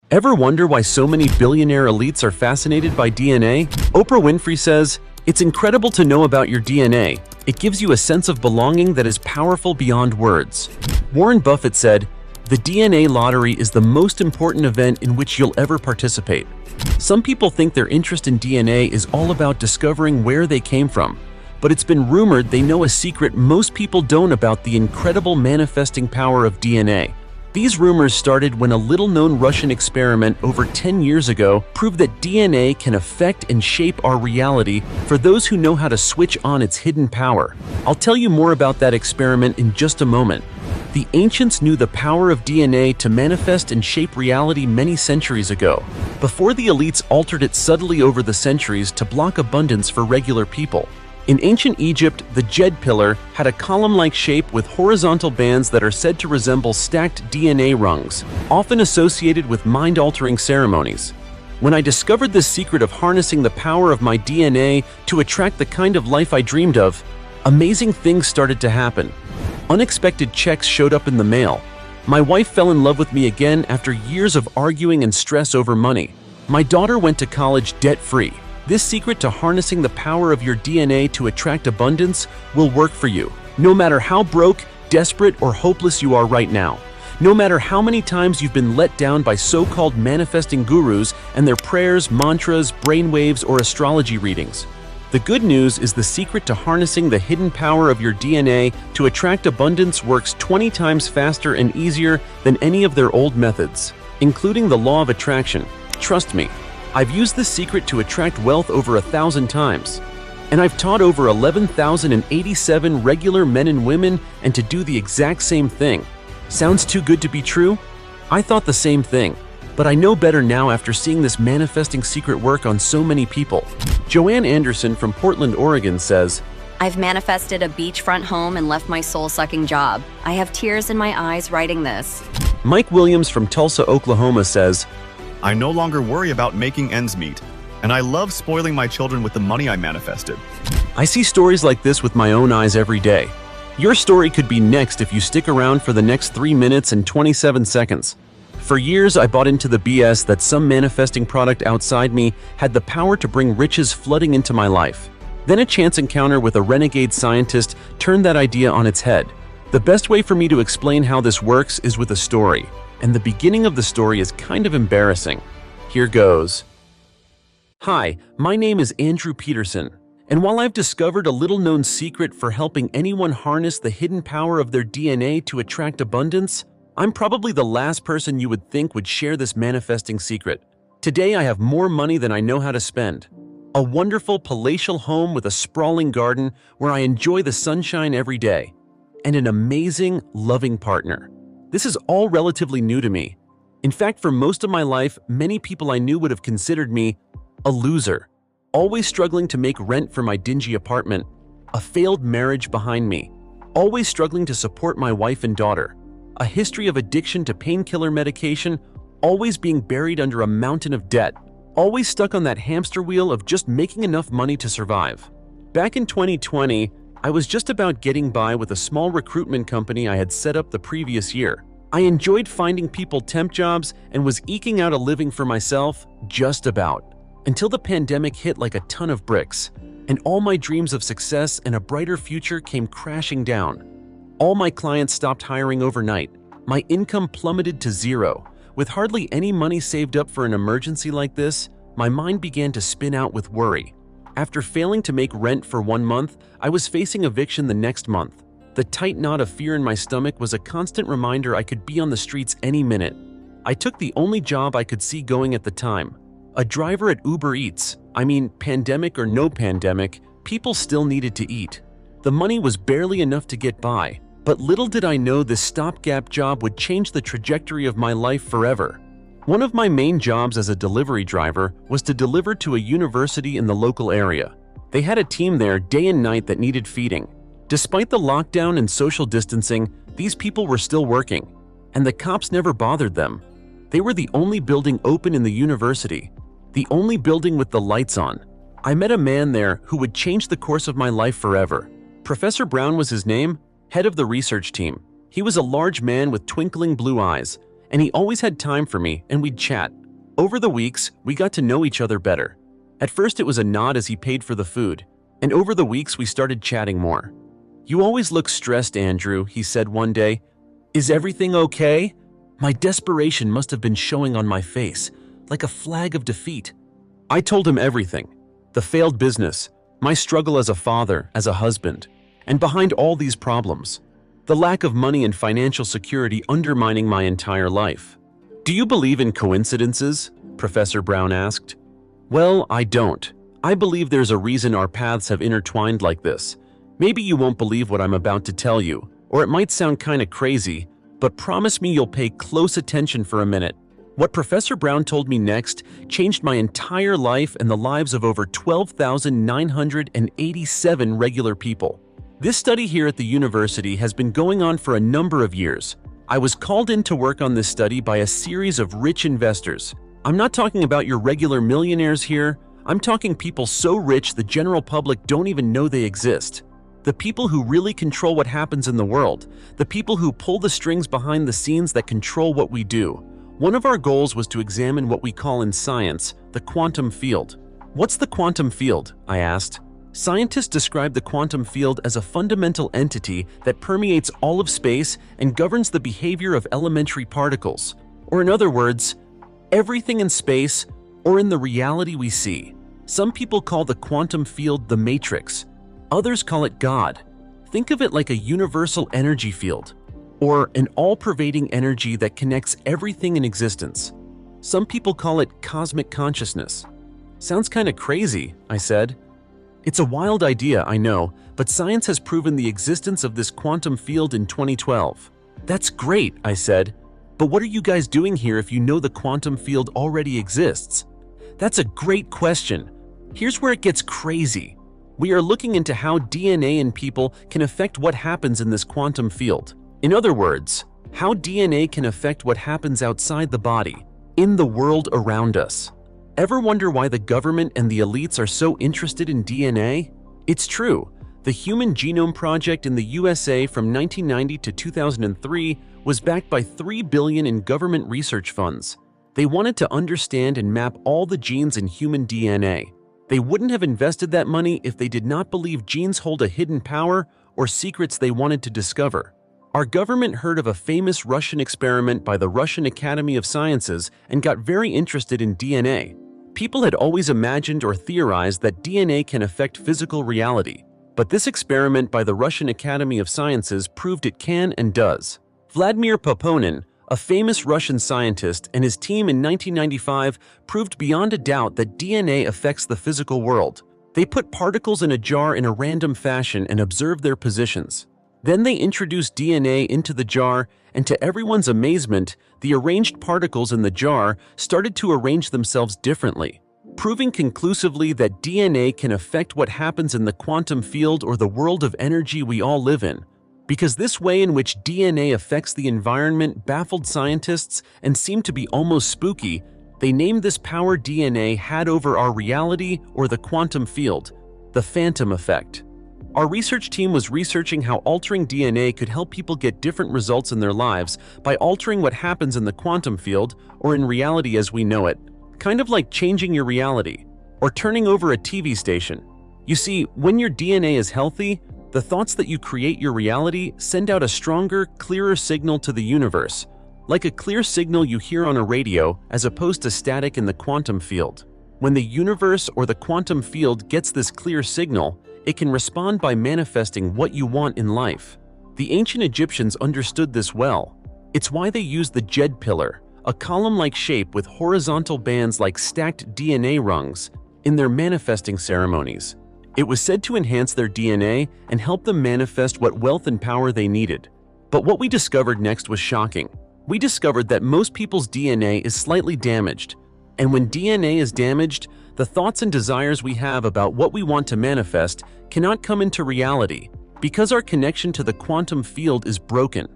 Ever wonder why so many billionaire elites are fascinated by DNA? Oprah Winfrey says, "It's incredible to know about your DNA. It gives you a sense of belonging that is powerful beyond words." Warren Buffett said, "The DNA lottery is the most important event in which you'll ever participate." Some people think their interest in DNA is all about discovering where they came from, but it's been rumored they know a secret most people don't about the incredible manifesting power of DNA. These rumors started when a little-known Russian experiment over 10 years ago proved that DNA can affect and shape our reality for those who know how to switch on its hidden power. I'll tell you more about that experiment in just a moment. The ancients knew the power of DNA to manifest and shape reality many centuries ago, before the elites altered it subtly over the centuries to block abundance for regular people. In ancient Egypt, the Djed pillar had a column-like shape with horizontal bands that are said to resemble stacked DNA rungs, often associated with mind-altering ceremonies. When I discovered this secret of harnessing the power of my DNA to attract the kind of life I dreamed of, amazing things started to happen. Unexpected checks showed up in the mail. My wife fell in love with me again after years of arguing and stress over money. My daughter went to college debt-free. This secret to harnessing the power of your DNA to attract abundance will work for you, no matter how broke, desperate, or hopeless you are right now. No matter how many times you've been let down by so-called manifesting gurus and their prayers, mantras, brainwaves, or astrology readings. The good news is the secret to harnessing the hidden power of your DNA to attract abundance works 20 times faster and easier than any of their old methods, including the law of attraction. Trust me. I've used this secret to attract wealth over 1,000 times. And I've taught over 11,087 regular men and women and to do the exact same thing. Sounds too good to be true? I thought the same thing, but I know better now after seeing this manifesting secret work on so many people. Joanne Anderson from Portland, Oregon says, "I've manifested a beachfront home and left my soul-sucking job. I have tears in my eyes writing this." Mike Williams from Tulsa, Oklahoma says, "I no longer worry about making ends meet, and I love spoiling my children with the money I manifested." I see stories like this with my own eyes every day. Your story could be next if you stick around for the next 3 minutes and 27 seconds. For years, I bought into the BS that some manifesting product outside me had the power to bring riches flooding into my life. Then a chance encounter with a renegade scientist turned that idea on its head. The best way for me to explain how this works is with a story. And the beginning of the story is kind of embarrassing. Here goes. Hi, my name is Andrew Peterson, and while I've discovered a little-known secret for helping anyone harness the hidden power of their DNA to attract abundance, I'm probably the last person you would think would share this manifesting secret. Today I have more money than I know how to spend. A wonderful palatial home with a sprawling garden where I enjoy the sunshine every day, and an amazing, loving partner. This is all relatively new to me. In fact, for most of my life, many people I knew would have considered me a loser, always struggling to make rent for my dingy apartment, a failed marriage behind me, always struggling to support my wife and daughter, a history of addiction to painkiller medication, always being buried under a mountain of debt, always stuck on that hamster wheel of just making enough money to survive. Back in 2020, I was just about getting by with a small recruitment company I had set up the previous year. I enjoyed finding people temp jobs and was eking out a living for myself, just about. Until the pandemic hit like a ton of bricks, and all my dreams of success and a brighter future came crashing down. All my clients stopped hiring overnight. My income plummeted to zero. With hardly any money saved up for an emergency like this, my mind began to spin out with worry. After failing to make rent for 1 month, I was facing eviction the next month. The tight knot of fear in my stomach was a constant reminder I could be on the streets any minute. I took the only job I could see going at the time, a driver at Uber Eats. I mean, pandemic or no pandemic, people still needed to eat. The money was barely enough to get by, but little did I know this stopgap job would change the trajectory of my life forever. One of my main jobs as a delivery driver was to deliver to a university in the local area. They had a team there day and night that needed feeding. Despite the lockdown and social distancing, these people were still working, and the cops never bothered them. They were the only building open in the university, the only building with the lights on. I met a man there who would change the course of my life forever. Professor Brown was his name, head of the research team. He was a large man with twinkling blue eyes, and he always had time for me and we'd chat. Over the weeks, we got to know each other better. At first it was a nod as he paid for the food, and over the weeks we started chatting more. "You always look stressed, Andrew," he said one day. "Is everything okay?" My desperation must have been showing on my face, like a flag of defeat. I told him everything. The failed business, my struggle as a father, as a husband, and behind all these problems, the lack of money and financial security undermining my entire life. "Do you believe in coincidences?" Professor Brown asked. "Well, I don't. I believe there's a reason our paths have intertwined like this. Maybe you won't believe what I'm about to tell you, or it might sound kinda crazy, but promise me you'll pay close attention for a minute." What Professor Brown told me next changed my entire life and the lives of over 12,987 regular people. This study here at the university has been going on for a number of years. I was called in to work on this study by a series of rich investors. I'm not talking about your regular millionaires here. I'm talking people so rich the general public don't even know they exist. The people who really control what happens in the world. The people who pull the strings behind the scenes that control what we do. One of our goals was to examine what we call in science the quantum field. "What's the quantum field?" I asked. Scientists describe the quantum field as a fundamental entity that permeates all of space and governs the behavior of elementary particles. Or in other words, everything in space or in the reality we see. Some people call the quantum field the matrix. Others call it God. Think of it like a universal energy field, or an all-pervading energy that connects everything in existence. Some people call it cosmic consciousness. Sounds kinda crazy, I said. It's a wild idea, I know, but science has proven the existence of this quantum field in 2012. That's great, I said. But what are you guys doing here if you know the quantum field already exists? That's a great question. Here's where it gets crazy. We are looking into how DNA in people can affect what happens in this quantum field. In other words, how DNA can affect what happens outside the body, in the world around us. Ever wonder why the government and the elites are so interested in DNA? It's true. The Human Genome Project in the USA from 1990 to 2003 was backed by $3 billion in government research funds. They wanted to understand and map all the genes in human DNA. They wouldn't have invested that money if they did not believe genes hold a hidden power or secrets they wanted to discover. Our government heard of a famous Russian experiment by the Russian Academy of Sciences and got very interested in DNA. People had always imagined or theorized that DNA can affect physical reality, but this experiment by the Russian Academy of Sciences proved it can and does. Vladimir Poponin, a famous Russian scientist, and his team in 1995 proved beyond a doubt that DNA affects the physical world. They put particles in a jar in a random fashion and observed their positions. Then they introduced DNA into the jar, and to everyone's amazement, the arranged particles in the jar started to arrange themselves differently, proving conclusively that DNA can affect what happens in the quantum field or the world of energy we all live in. Because this way in which DNA affects the environment baffled scientists and seemed to be almost spooky, they named this power DNA had over our reality or the quantum field, the phantom effect. Our research team was researching how altering DNA could help people get different results in their lives by altering what happens in the quantum field or in reality as we know it, kind of like changing your reality or turning over a TV station. You see, when your DNA is healthy, the thoughts that you create your reality send out a stronger, clearer signal to the universe, like a clear signal you hear on a radio as opposed to static in the quantum field. When the universe or the quantum field gets this clear signal, it can respond by manifesting what you want in life. The ancient Egyptians understood this well. It's why they used the Djed pillar, a column-like shape with horizontal bands like stacked DNA rungs, in their manifesting ceremonies. It was said to enhance their DNA and help them manifest what wealth and power they needed. But what we discovered next was shocking. We discovered that most people's DNA is slightly damaged. And when DNA is damaged, the thoughts and desires we have about what we want to manifest cannot come into reality because our connection to the quantum field is broken.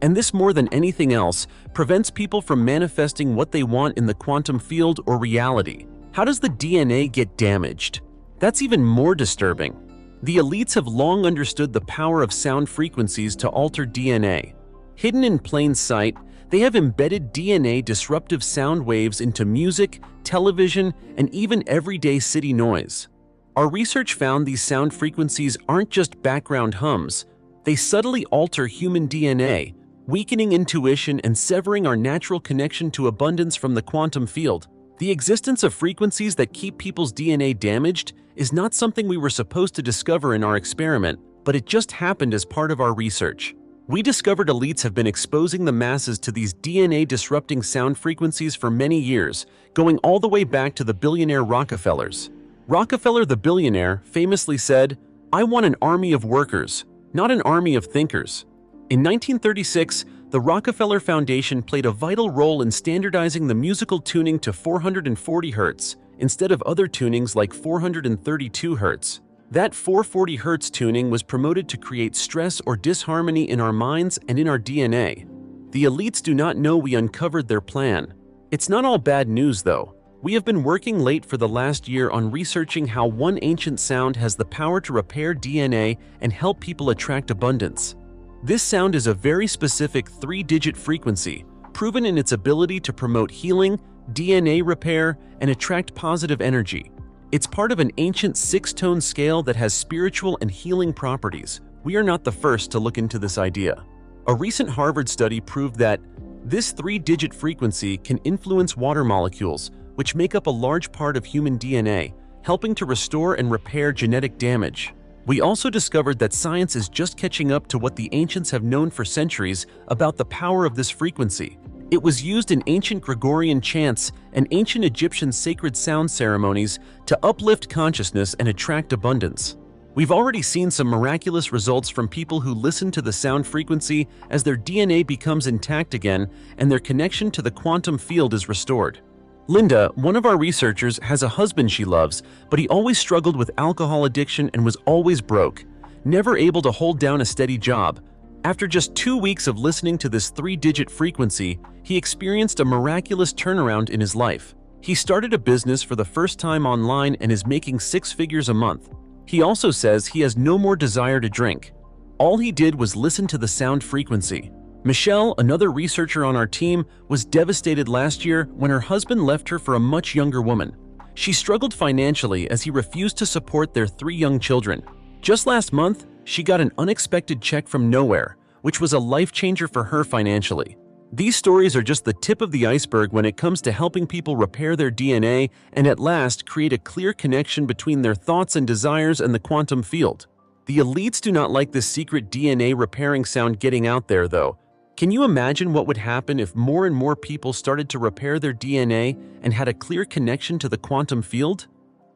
And this, more than anything else, prevents people from manifesting what they want in the quantum field or reality. How does the DNA get damaged? That's even more disturbing. The elites have long understood the power of sound frequencies to alter DNA. Hidden in plain sight, They have embedded DNA disruptive sound waves into music, television, and even everyday city noise. Our research found these sound frequencies aren't just background hums. They subtly alter human DNA, weakening intuition and severing our natural connection to abundance from the quantum field. The existence of frequencies that keep people's DNA damaged is not something we were supposed to discover in our experiment, but it just happened as part of our research. We discovered elites have been exposing the masses to these DNA-disrupting sound frequencies for many years, going all the way back to the billionaire Rockefellers. Rockefeller the billionaire famously said, "I want an army of workers, not an army of thinkers." In 1936, the Rockefeller Foundation played a vital role in standardizing the musical tuning to 440 Hz instead of other tunings like 432 Hz. That 440 Hz tuning was promoted to create stress or disharmony in our minds and in our DNA. The elites do not know we uncovered their plan. It's not all bad news, though. We have been working late for the last year on researching how one ancient sound has the power to repair DNA and help people attract abundance. This sound is a very specific 3-digit frequency, proven in its ability to promote healing, DNA repair, and attract positive energy. It's part of an ancient 6-tone scale that has spiritual and healing properties. We are not the first to look into this idea. A recent Harvard study proved that this 3-digit frequency can influence water molecules, which make up a large part of human DNA, helping to restore and repair genetic damage. We also discovered that science is just catching up to what the ancients have known for centuries about the power of this frequency. It was used in ancient Gregorian chants and ancient Egyptian sacred sound ceremonies to uplift consciousness and attract abundance. We've already seen some miraculous results from people who listen to the sound frequency as their DNA becomes intact again and their connection to the quantum field is restored. Linda, one of our researchers, has a husband she loves, but he always struggled with alcohol addiction and was always broke, never able to hold down a steady job. After just 2 weeks of listening to this 3-digit frequency, he experienced a miraculous turnaround in his life. He started a business for the first time online and is making 6 figures a month. He also says he has no more desire to drink. All he did was listen to the sound frequency. Michelle, another researcher on our team, was devastated last year when her husband left her for a much younger woman. She struggled financially as he refused to support their 3 young children. Just last month, she got an unexpected check from nowhere, which was a life-changer for her financially. These stories are just the tip of the iceberg when it comes to helping people repair their DNA and at last create a clear connection between their thoughts and desires and the quantum field. The elites do not like this secret DNA repairing sound getting out there, though. Can you imagine what would happen if more and more people started to repair their DNA and had a clear connection to the quantum field?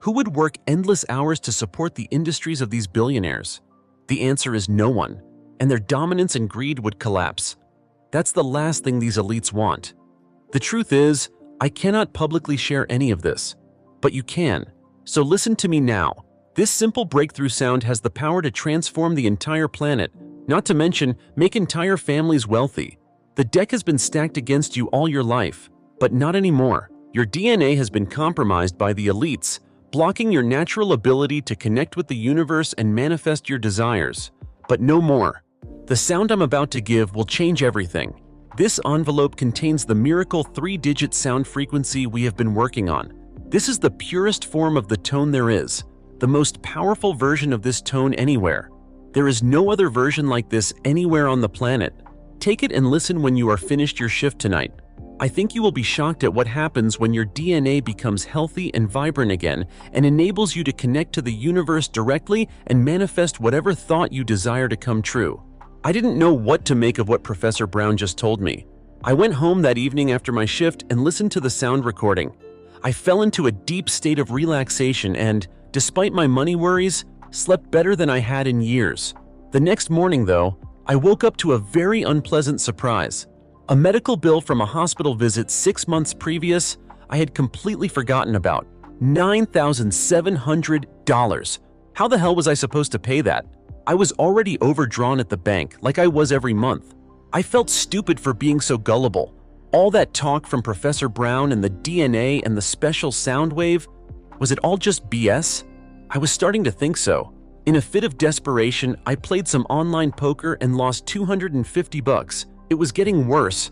Who would work endless hours to support the industries of these billionaires? The answer is no one, and their dominance and greed would collapse. That's the last thing these elites want. The truth is, I cannot publicly share any of this, but you can. So listen to me now. This simple breakthrough sound has the power to transform the entire planet, not to mention make entire families wealthy. The deck has been stacked against you all your life, but not anymore. Your DNA has been compromised by the elites, blocking your natural ability to connect with the universe and manifest your desires. But no more. The sound I'm about to give will change everything. This envelope contains the miracle 3-digit sound frequency we have been working on. This is the purest form of the tone there is, the most powerful version of this tone anywhere. There is no other version like this anywhere on the planet. Take it and listen when you are finished your shift tonight. I think you will be shocked at what happens when your DNA becomes healthy and vibrant again and enables you to connect to the universe directly and manifest whatever thought you desire to come true. I didn't know what to make of what Professor Brown just told me. I went home that evening after my shift and listened to the sound recording. I fell into a deep state of relaxation and, despite my money worries, slept better than I had in years. The next morning, though, I woke up to a very unpleasant surprise. A medical bill from a hospital visit 6 months previous I had completely forgotten about. $9,700. How the hell was I supposed to pay that? I was already overdrawn at the bank, like I was every month. I felt stupid for being so gullible. All that talk from Professor Brown and the DNA and the special sound wave, was it all just BS? I was starting to think so. In a fit of desperation, I played some online poker and lost $250. It was getting worse.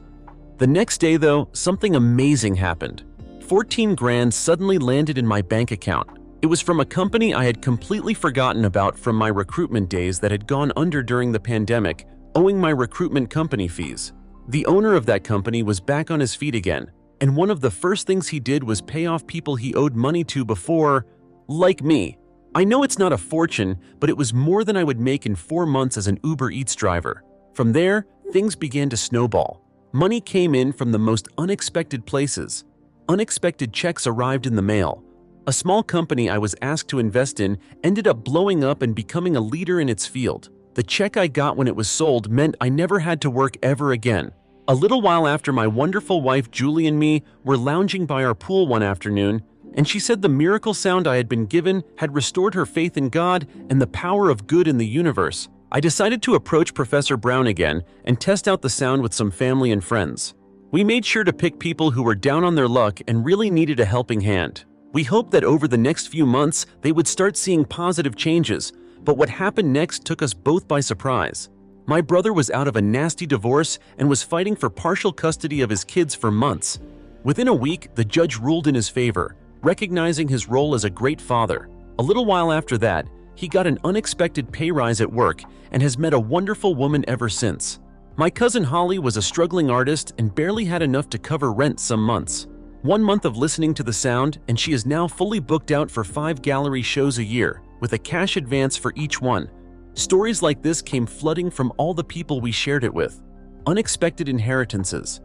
The next day, though, something amazing happened. 14 grand suddenly landed in my bank account. It was from a company I had completely forgotten about from my recruitment days that had gone under during the pandemic, owing my recruitment company fees. The owner of that company was back on his feet again, and one of the first things he did was pay off people he owed money to before, like me. I know it's not a fortune, but it was more than I would make in 4 months as an Uber Eats driver. From there, things began to snowball. Money came in from the most unexpected places. Unexpected checks arrived in the mail. A small company I was asked to invest in ended up blowing up and becoming a leader in its field. The check I got when it was sold meant I never had to work ever again. A little while after, my wonderful wife Julie and me were lounging by our pool one afternoon, and she said the miracle sound I had been given had restored her faith in God and the power of good in the universe. I decided to approach Professor Brown again and test out the sound with some family and friends. We made sure to pick people who were down on their luck and really needed a helping hand. We hoped that over the next few months they would start seeing positive changes, but what happened next took us both by surprise. My brother was out of a nasty divorce and was fighting for partial custody of his kids for months. Within a week, the judge ruled in his favor, recognizing his role as a great father. A little while after that, he got an unexpected pay rise at work and has met a wonderful woman ever since. My cousin Holly was a struggling artist and barely had enough to cover rent some months. 1 month of listening to the sound, and she is now fully booked out for 5 gallery shows a year, with a cash advance for each one. Stories like this came flooding from all the people we shared it with. Unexpected inheritances.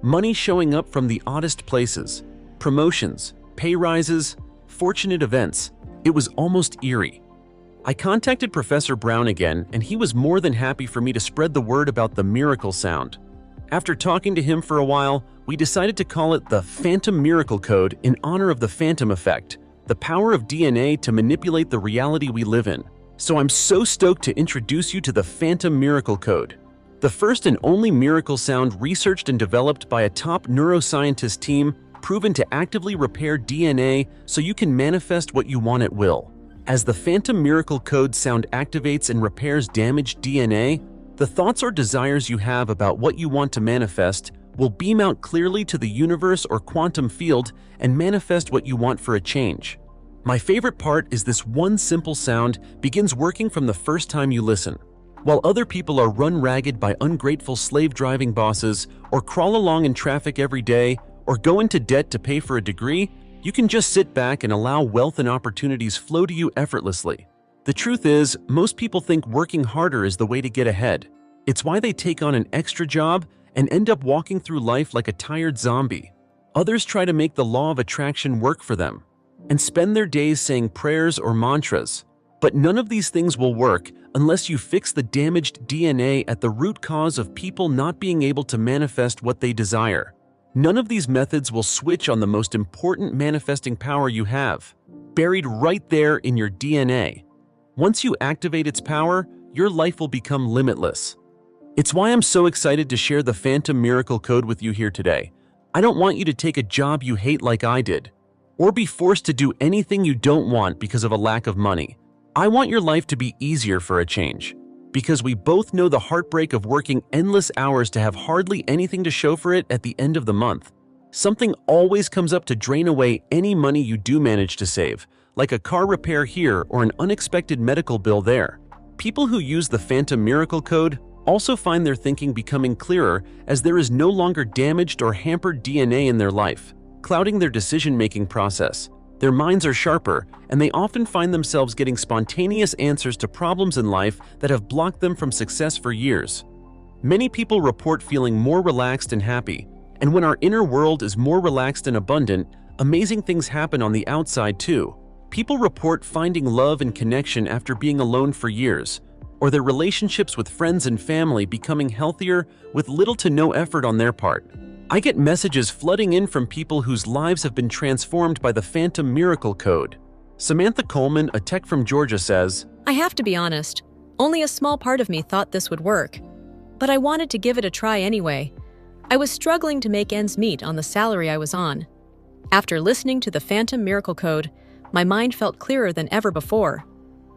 Money showing up from the oddest places. Promotions, pay rises, fortunate events. It was almost eerie. I contacted Professor Brown again, and he was more than happy for me to spread the word about the miracle sound. After talking to him for a while, we decided to call it the Phantom Miracle Code in honor of the Phantom Effect, the power of DNA to manipulate the reality we live in. So I'm so stoked to introduce you to the Phantom Miracle Code, the first and only miracle sound researched and developed by a top neuroscientist team proven to actively repair DNA so you can manifest what you want at will. As the Phantom Miracle Code sound activates and repairs damaged DNA, the thoughts or desires you have about what you want to manifest will beam out clearly to the universe or quantum field and manifest what you want for a change. My favorite part is this one simple sound begins working from the first time you listen. While other people are run ragged by ungrateful slave-driving bosses, or crawl along in traffic every day, or go into debt to pay for a degree, you can just sit back and allow wealth and opportunities flow to you effortlessly. The truth is, most people think working harder is the way to get ahead. It's why they take on an extra job and end up walking through life like a tired zombie. Others try to make the law of attraction work for them and spend their days saying prayers or mantras. But none of these things will work unless you fix the damaged DNA at the root cause of people not being able to manifest what they desire. None of these methods will switch on the most important manifesting power you have, buried right there in your DNA. Once you activate its power, your life will become limitless. It's why I'm so excited to share the Phantom Miracle Code with you here today. I don't want you to take a job you hate like I did, or be forced to do anything you don't want because of a lack of money. I want your life to be easier for a change, because we both know the heartbreak of working endless hours to have hardly anything to show for it at the end of the month. Something always comes up to drain away any money you do manage to save, like a car repair here or an unexpected medical bill there. People who use the Phantom Miracle Code also find their thinking becoming clearer as there is no longer damaged or hampered DNA in their life, clouding their decision-making process. Their minds are sharper, and they often find themselves getting spontaneous answers to problems in life that have blocked them from success for years. Many people report feeling more relaxed and happy, and when our inner world is more relaxed and abundant, amazing things happen on the outside too. People report finding love and connection after being alone for years, or their relationships with friends and family becoming healthier with little to no effort on their part. I get messages flooding in from people whose lives have been transformed by the Phantom Miracle Code. Samantha Coleman, a tech from Georgia, says, I have to be honest, only a small part of me thought this would work, but I wanted to give it a try anyway. I was struggling to make ends meet on the salary I was on. After listening to the Phantom Miracle Code, my mind felt clearer than ever before,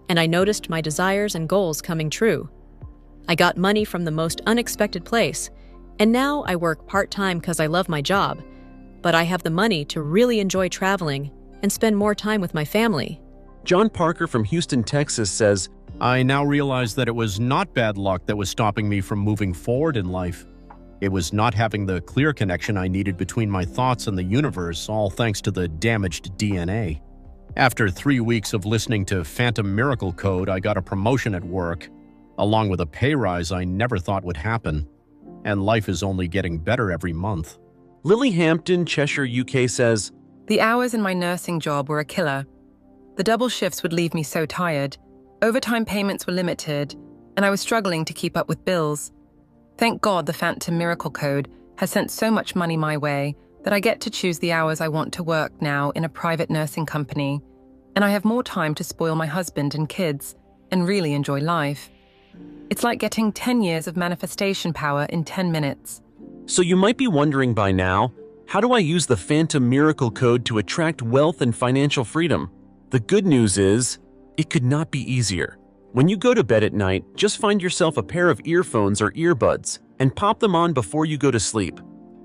and I noticed my desires and goals coming true. I got money from the most unexpected place, And now I work part-time because I love my job, but I have the money to really enjoy traveling and spend more time with my family. John Parker from Houston, Texas says, I now realize that it was not bad luck that was stopping me from moving forward in life. It was not having the clear connection I needed between my thoughts and the universe, all thanks to the damaged DNA. After 3 weeks of listening to Phantom Miracle Code, I got a promotion at work, along with a pay rise I never thought would happen. And life is only getting better every month. Lily Hampton, Cheshire, UK says, The hours in my nursing job were a killer. The double shifts would leave me so tired. Overtime payments were limited, and I was struggling to keep up with bills. Thank God the Phantom Miracle Code has sent so much money my way that I get to choose the hours I want to work now in a private nursing company, and I have more time to spoil my husband and kids and really enjoy life. It's like getting 10 years of manifestation power in 10 minutes. So you might be wondering by now, how do I use the Phantom Miracle Code to attract wealth and financial freedom? The good news is, it could not be easier. When you go to bed at night, just find yourself a pair of earphones or earbuds and pop them on before you go to sleep.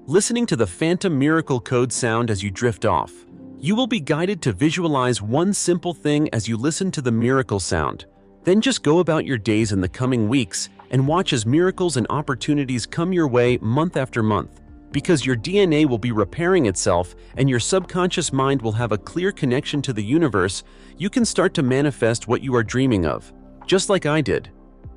Listening to the Phantom Miracle Code sound as you drift off, you will be guided to visualize one simple thing as you listen to the miracle sound. Then just go about your days in the coming weeks and watch as miracles and opportunities come your way month after month. Because your DNA will be repairing itself and your subconscious mind will have a clear connection to the universe, you can start to manifest what you are dreaming of, just like I did.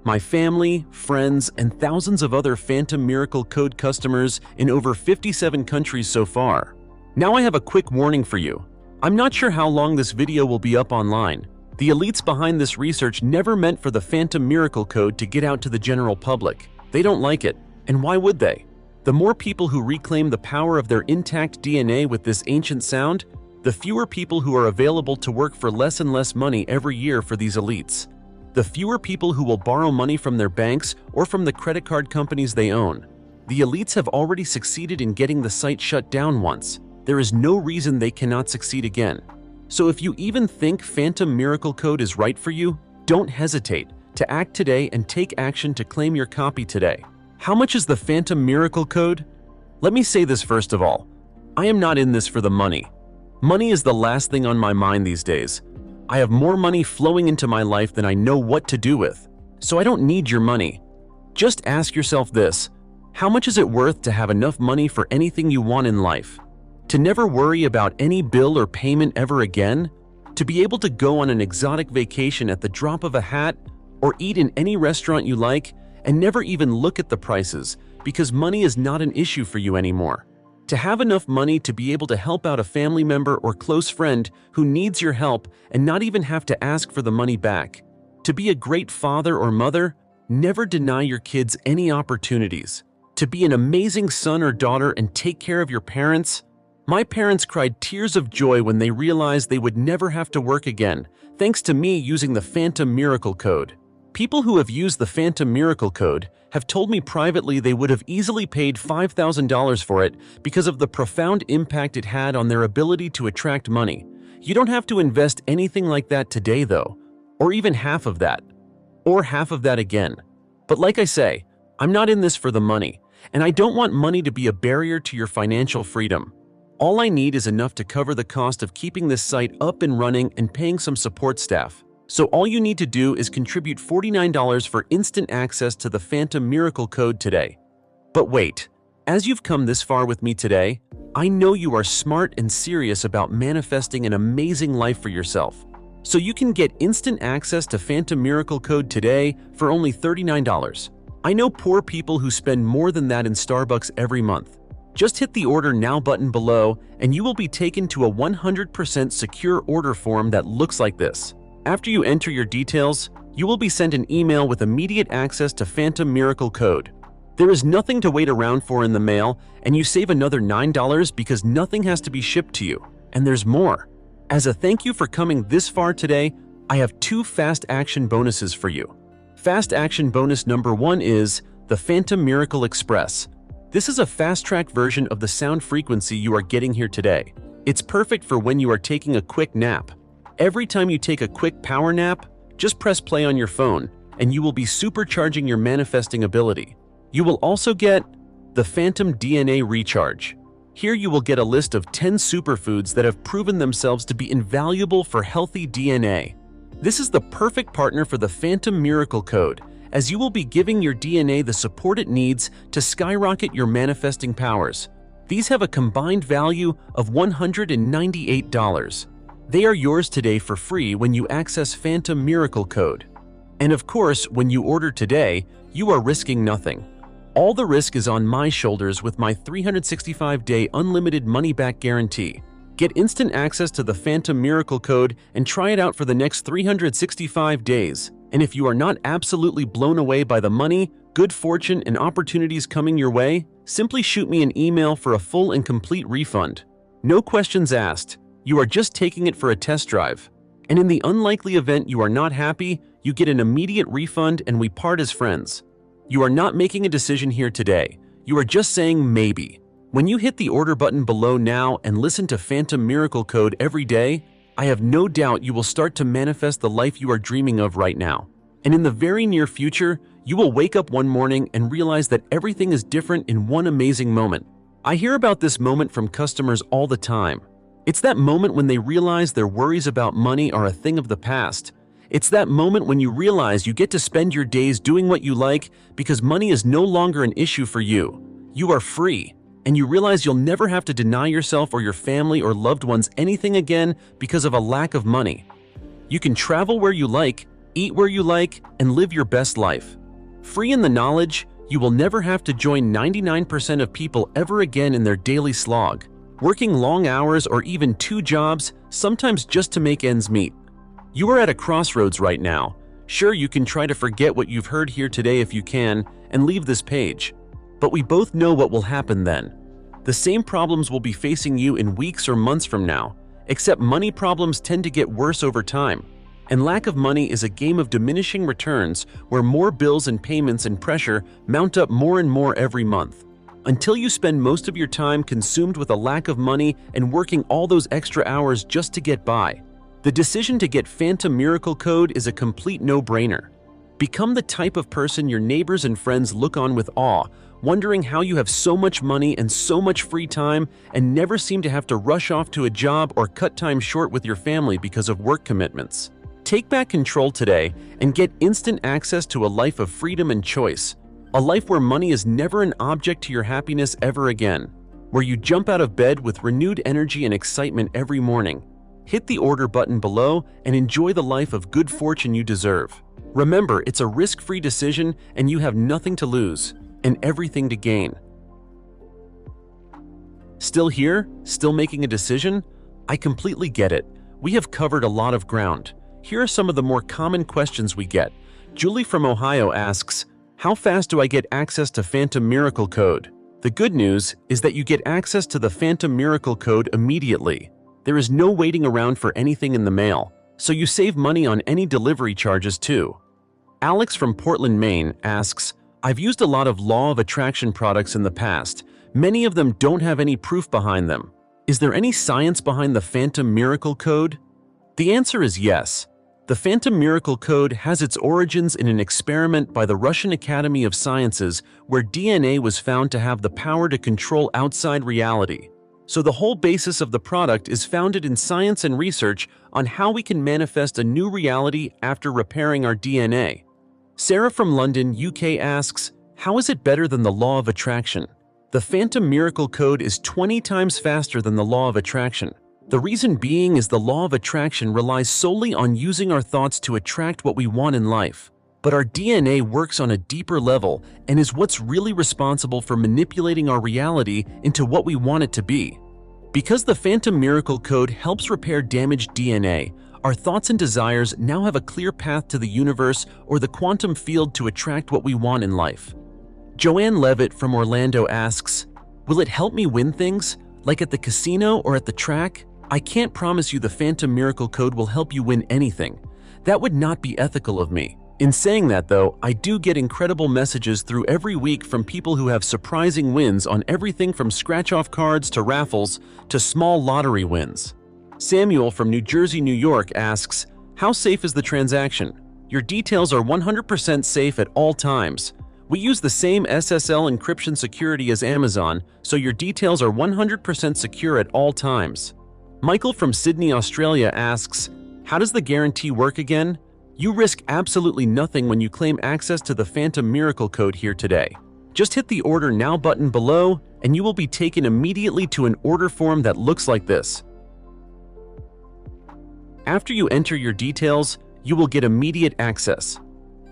My family, friends, and thousands of other Phantom Miracle Code customers in over 57 countries so far. Now I have a quick warning for you. I'm not sure how long this video will be up online. The elites behind this research never meant for the Phantom Miracle Code to get out to the general public. They don't like it, and why would they? The more people who reclaim the power of their intact DNA with this ancient sound, the fewer people who are available to work for less and less money every year for these elites. The fewer people who will borrow money from their banks or from the credit card companies they own. The elites have already succeeded in getting the site shut down once. There is no reason they cannot succeed again. So if you even think Phantom Miracle Code is right for you, don't hesitate to act today and take action to claim your copy today. How much is the Phantom Miracle Code? Let me say this first of all. I am not in this for the money. Money is the last thing on my mind these days. I have more money flowing into my life than I know what to do with. So I don't need your money. Just ask yourself this: how much is it worth to have enough money for anything you want in life? To never worry about any bill or payment ever again? To be able to go on an exotic vacation at the drop of a hat or eat in any restaurant you like and never even look at the prices because money is not an issue for you anymore? To have enough money to be able to help out a family member or close friend who needs your help and not even have to ask for the money back. To be a great father or mother, never deny your kids any opportunities. To be an amazing son or daughter and take care of your parents. My parents cried tears of joy when they realized they would never have to work again, thanks to me using the Phantom Miracle Code. People who have used the Phantom Miracle Code have told me privately they would have easily paid $5,000 for it because of the profound impact it had on their ability to attract money. You don't have to invest anything like that today though, or even half of that, or half of that again. But like I say, I'm not in this for the money, and I don't want money to be a barrier to your financial freedom. All I need is enough to cover the cost of keeping this site up and running and paying some support staff. So all you need to do is contribute $49 for instant access to the Phantom Miracle Code today. But wait, as you've come this far with me today, I know you are smart and serious about manifesting an amazing life for yourself. So you can get instant access to Phantom Miracle Code today for only $39. I know poor people who spend more than that in Starbucks every month. Just hit the Order Now button below and you will be taken to a 100% secure order form that looks like this. After you enter your details, you will be sent an email with immediate access to Phantom Miracle Code. There is nothing to wait around for in the mail, and you save another $9 because nothing has to be shipped to you. And there's more. As a thank you for coming this far today, I have 2 fast action bonuses for you. Fast action bonus number 1 is the Phantom Miracle Express. This is a fast-track version of the sound frequency you are getting here today. It's perfect for when you are taking a quick nap. Every time you take a quick power nap, just press play on your phone, and you will be supercharging your manifesting ability. You will also get The Phantom DNA Recharge. Here you will get a list of 10 superfoods that have proven themselves to be invaluable for healthy DNA. This is the perfect partner for the Phantom Miracle Code, as you will be giving your DNA the support it needs to skyrocket your manifesting powers. These have a combined value of $198. They are yours today for free when you access Phantom Miracle Code. And of course, when you order today, you are risking nothing. All the risk is on my shoulders with my 365-day unlimited money-back guarantee. Get instant access to the Phantom Miracle Code and try it out for the next 365 days. And if you are not absolutely blown away by the money, good fortune, and opportunities coming your way, simply shoot me an email for a full and complete refund. No questions asked. You are just taking it for a test drive. And in the unlikely event you are not happy, you get an immediate refund and we part as friends. You are not making a decision here today. You are just saying maybe. When you hit the order button below now and listen to Phantom Miracle Code every day, I have no doubt you will start to manifest the life you are dreaming of right now. And in the very near future, you will wake up one morning and realize that everything is different in one amazing moment. I hear about this moment from customers all the time. It's that moment when they realize their worries about money are a thing of the past. It's that moment when you realize you get to spend your days doing what you like because money is no longer an issue for you. You are free, and you realize you'll never have to deny yourself or your family or loved ones anything again because of a lack of money. You can travel where you like, eat where you like, and live your best life. Free in the knowledge, you will never have to join 99% of people ever again in their daily slog, working long hours or even 2 jobs, sometimes just to make ends meet. You are at a crossroads right now. Sure, you can try to forget what you've heard here today if you can, and leave this page. But we both know what will happen then. The same problems will be facing you in weeks or months from now, except money problems tend to get worse over time. And lack of money is a game of diminishing returns where more bills and payments and pressure mount up more and more every month. Until you spend most of your time consumed with a lack of money and working all those extra hours just to get by. The decision to get Phantom Miracle Code is a complete no-brainer. Become the type of person your neighbors and friends look on with awe, wondering how you have so much money and so much free time and never seem to have to rush off to a job or cut time short with your family because of work commitments. Take back control today and get instant access to a life of freedom and choice. A life where money is never an object to your happiness ever again. Where you jump out of bed with renewed energy and excitement every morning. Hit the order button below and enjoy the life of good fortune you deserve. Remember, it's a risk-free decision and you have nothing to lose and everything to gain. Still here? Still making a decision? I completely get it. We have covered a lot of ground. Here are some of the more common questions we get. Julie from Ohio asks, how fast do I get access to Phantom Miracle Code? The good news is that you get access to the Phantom Miracle Code immediately. There is no waiting around for anything in the mail, so you save money on any delivery charges too. Alex from Portland, Maine asks, I've used a lot of law of attraction products in the past. Many of them don't have any proof behind them. Is there any science behind the Phantom Miracle Code? The answer is yes. The Phantom Miracle Code has its origins in an experiment by the Russian Academy of Sciences where DNA was found to have the power to control outside reality. So the whole basis of the product is founded in science and research on how we can manifest a new reality after repairing our DNA. Sarah from London, UK asks, how is it better than the law of attraction? The Phantom Miracle Code is 20 times faster than the law of attraction. The reason being is the law of attraction relies solely on using our thoughts to attract what we want in life. But our DNA works on a deeper level and is what's really responsible for manipulating our reality into what we want it to be. Because the Phantom Miracle Code helps repair damaged DNA, our thoughts and desires now have a clear path to the universe or the quantum field to attract what we want in life. Joanne Levitt from Orlando asks, will it help me win things, like at the casino or at the track? I can't promise you the Phantom Miracle Code will help you win anything. That would not be ethical of me. In saying that though, I do get incredible messages through every week from people who have surprising wins on everything from scratch-off cards to raffles to small lottery wins. Samuel from New Jersey, New York asks, how safe is the transaction? Your details are 100% safe at all times. We use the same SSL encryption security as Amazon, so your details are 100% secure at all times. Michael from Sydney, Australia asks, how does the guarantee work again? You risk absolutely nothing when you claim access to the Phantom Miracle Code here today. Just hit the Order Now button below, and you will be taken immediately to an order form that looks like this. After you enter your details, you will get immediate access.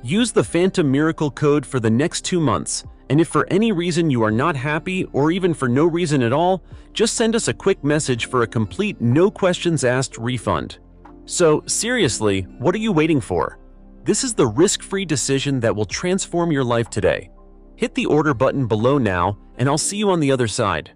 Use the Phantom Miracle Code for the next 2 months, and if for any reason you are not happy or even for no reason at all, just send us a quick message for a complete no questions asked refund. So seriously, what are you waiting for? This is the risk-free decision that will transform your life today. Hit the order button below now, and I'll see you on the other side.